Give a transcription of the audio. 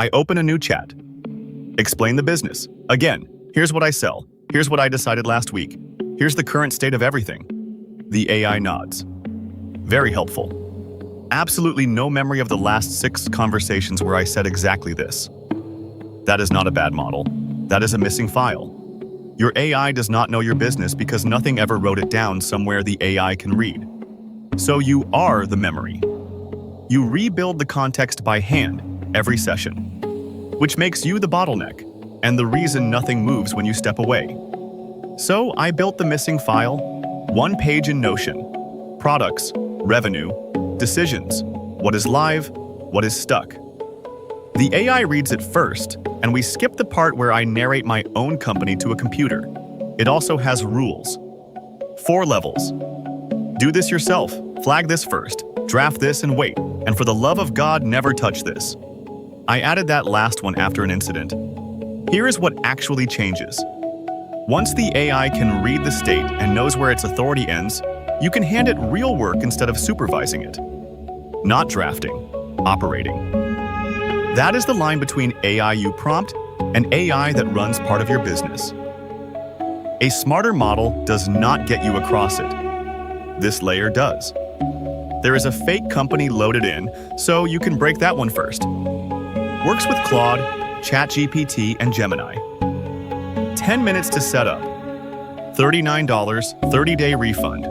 I open a new chat. Explain the business. Again, here's what I sell. Here's what I decided last week. Here's the current state of everything. The AI nods. Very helpful. Absolutely no memory of the last 6 conversations where I said exactly this. That is not a bad model. That is a missing file. Your AI does not know your business because nothing ever wrote it down somewhere the AI can read. So you are the memory. You rebuild the context by hand every session, which makes you the bottleneck and the reason nothing moves when you step away. So I built the missing file, 1 page in Notion. Products, revenue, decisions, what is live, what is stuck. The AI reads it first, and we skip the part where I narrate my own company to a computer. It also has rules. 4 levels. Do this yourself, flag this first, draft this and wait, and for the love of God, never touch this. I added that last one after an incident. Here is what actually changes. Once the AI can read the state and knows where its authority ends, you can hand it real work instead of supervising it. Not drafting, operating. That is the line between AI you prompt and AI that runs part of your business. A smarter model does not get you across it. This layer does. There is a fake company loaded in, so you can break that one first. Works with Claude, ChatGPT, and Gemini. 10 minutes to set up. $39, 30-day refund.